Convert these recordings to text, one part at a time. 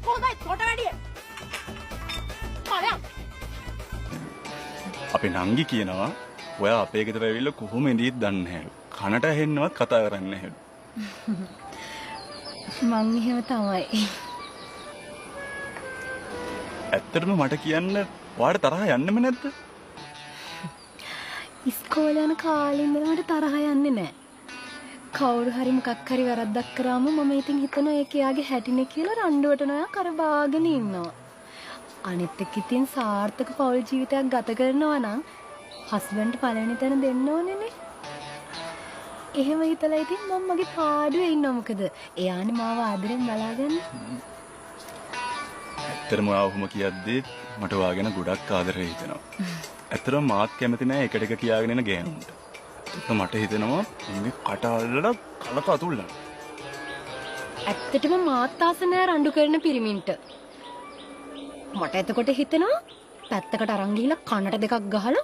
කොහොමයි කොට වැඩි. මලයක්. අපේ නංගි කියනවා ඔයා අපේ ගෙදර ඇවිල්ලා කොහොම ඉඳීත් දන්නේ නැහැලු. කනට ඇහෙන්නවත් කතා කරන්නේ නැහැලු. මං එහෙම තමයි. ඇත්තටම මට කියන්න ඔයාට තරහ යන්නෙම නැද්ද? ඉස්කෝලේ යන කාලේ ඉඳලා මට තරහ යන්නේ නැහැ. කවුරු හරි මොකක් හරි වැරද්දක් කරාම මම ඉතින් හිතනවා ඒක යාගේ හැටිනේ කියලා රණ්ඩුවට නොයා කරබාගෙන ඉන්නවා. අනිත් එක්ක ඉතින් සාර්ථක පෞල් ජීවිතයක් ගත කරනවා නම් හස්බන්ඩ් පළවෙනි තැන දෙන්න ඕනේනේ. එහෙම හිතලා ඉතින් මම මගේ පාඩුවේ ඉන්නවා. මොකද එයානේ මාව ආදරෙන් බලාගන්නේ. ඇත්තටම ඔයා ඔහොම කියද්දි මට ඔයා ගැන ගොඩක් ආදරේ හිතෙනවා. ඇත්තටම මාත් කැමති නෑ එකට එක කියාගෙන යන ගෑනුන්ට. ඒක මට හිතෙනවා මේ කට අල්ලලා කලක අතුල්ලන්න. ඇත්තටම මාත් ආස නෑ රණ්ඩු කරන පිරිමින්ට. මට එතකොට හිතෙනවා පැත්තකට අරන් ගිහිල්ලා කනට දෙකක් ගහලා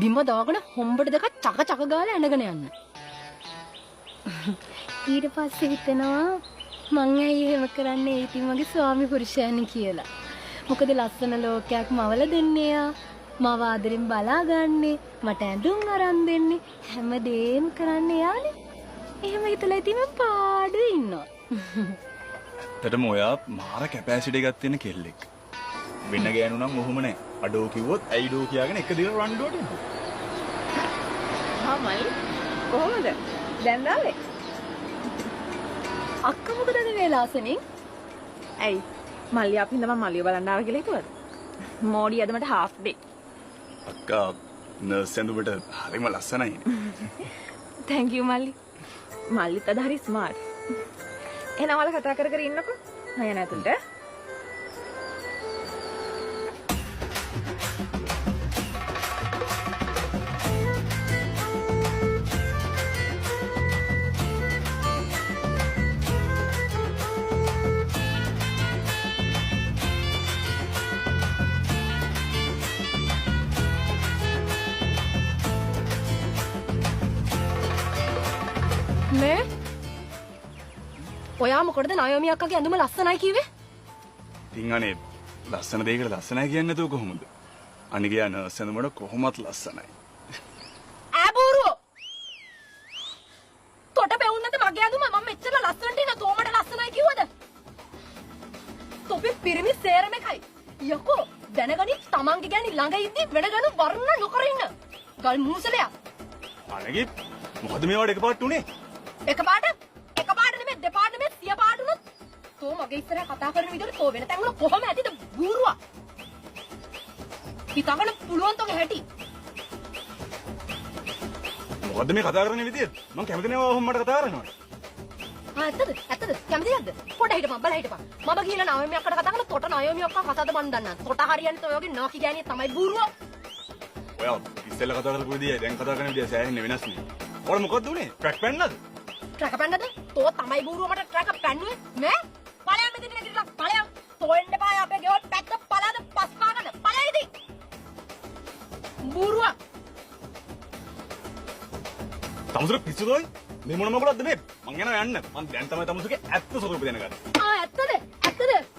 බිම දාගෙන හොම්බට දෙකක් චක චක ගාලා ඇනගෙන යන්න. ඊට පස්සේ හිතෙනවා මං ඇයි එහෙම කරන්නේ ඉතින් මගේ ස්වාමි පුරුෂයනි කියලා. මොකද ලස්සන ලෝකයක් මවල දෙන්නේ යා. මව ආදරෙන් බලාගන්නේ මට ඇඳුම් අරන් දෙන්නේ හැමදේම කරන්නේ යානේ. එහෙම හිතලා ඉතින් මම පාඩුවේ ඉන්නවා. ඇත්තටම ඔයා මාර කැපැසිටි එකක් තියෙන කෙල්ලෙක්. වෙන ගෑනු නම් ඔහොම නෑ. අඩෝ කිව්වොත් ඇයිඩෝ කියාගෙන එක දිගට රණ්ඩුවට එනවා. හා මල් කොහොමද? දැන් ආවේ? අක්කා මොකද අද වේලාසනින්? ඇයි? මල්ලිය අපි හින්දා මම මල්ලිය බලන්න ආවා කියලා හිතුවද? මෝඩි අද මට half day. අක්කා නර්ස් ඇඳුමට හරිම ලස්සනයි. thank you මල්ලි. මල්ලිත් අද හරි ස්මාර්ට්. එහෙනම් ඔයාලා කතා කර කර ඉන්නකෝ. හය නැතුන්ට. මේ ඔයා මොකටද නයෝමි අක්කගේ ඇඳුම ලස්සනයි කිව්වේ? ඉතින් අනේ ලස්සන දෙයකට ලස්සනයි කියන්නේ නැතුව කොහොමද? අනිගේ යන නර්ස් ඇඳුමට කොහොමත් ලස්සනයි. ඈබුරුවෝ. තොට බෙවුන්නද මගේ ඇඳුම මම මෙච්චර ලස්සනට ඉන්න තෝමට ලස්සනයි කිව්වද? තොපි පිරිමි සේරම එකයි. යකෝ දැනගනි තමන්ගේ ගෑණි ළඟ ඉද්දි වෙන ගණු වර්ණ නොකර ඉන්න. ගල් මූසලයා. අනගේ මොකද මේවට එකපාරට උනේ? එකපාරට නෙමෙයි දෙපාරට නෙමෙයි සිය පාරට උනොත් තෝ මගේ ඉස්සරහ කතා කරන විදිහට තෝ වෙන තැන් වල කොහොම ඇතිද බූරුවා හිතගන්න පුළුවන් තෝගේ හැටි මොකද මේ කතා කරන විදිය? මම කැමති නෑ ඔහොම මට කතා කරනවට. ඇත්තද කැමති නැද්ද? පොඩ හිටපන් බල හිටපන් මම ගිහලා නයෝමි අක්කට කතා කරලා තොට නයෝමි අක්කා කතාවද මන් දන්නා තොට හරියන්නේ තෝ යෝගේ නාකි ගෑණිය තමයි බූරුවා. ඔයා ඉස්සෙල්ලා කතා කරපු විදිය දැන් කතා කරන විදිය සෑහෙන්න වෙනස් නේ. ඔයාලා මොකද්ද උනේ? ට්‍රැක් පැන්නද? ට්‍රැක පැන්නද? තෝ තමයි බූරුව මට ට්‍රැක පැන්නුවේ මේ? ඵලයන් මෙතන නැගිටලා ඵලයන් තෝ එන්න බෑ අපේ ගෙවල් පැත්ත පලාද පස් පාගන්න ඵලයේදී බූරුව තමුසුර පිස්සුදෝයි මේ මොන මොකලද මේ? මං යනවා යන්න. මං දැන් තමයි තමුසුගේ ඇත්ත ස්වරූපය දැනගන්නේ. ඇත්තද?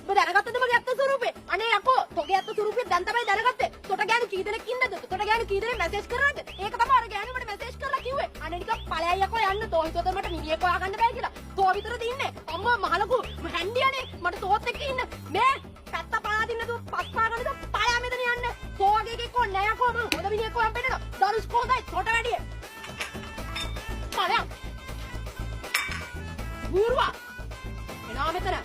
ඔබ දැනගත්තද මගේ ඇත්ත ස්වරූපේ? අනේ යකෝ තෝගේ ඇත්ත ස්වරූපය දැන් තමයි දැනගත්තේ. තොට ගෑනු කී දෙනෙක් ඉන්නද? තොට ගෑනු කී දෙනෙක් මැසේජ් කරාද? ඒක තමයි අර ගෑනු මට මැසේජ් කරලා කිව්වේ. අනේ නිකන් ඵලයයි යකෝ යන්න තෝ හිතුවද මට නිලියෙක් හොයාගන්න බෑ කියලා. තෝ විතරද ඉන්නේ? අම්මා මහලකු හැන්ඩියනේ මට තෝත් එක්ක ඉන්න. මේ පැත්ත පාදින්න තු පස් පාගන්නද ඵලයා මෙතන යන්න. තෝ වගේ එකෙක් කො නෑ යකෝ මම හොඳ මිනිහෙක් හොයන් පෙන්නනවා. දරුස් කොහොඳයි තොට වැඩිය. ඵලයා බූරුවා එනවා මෙතන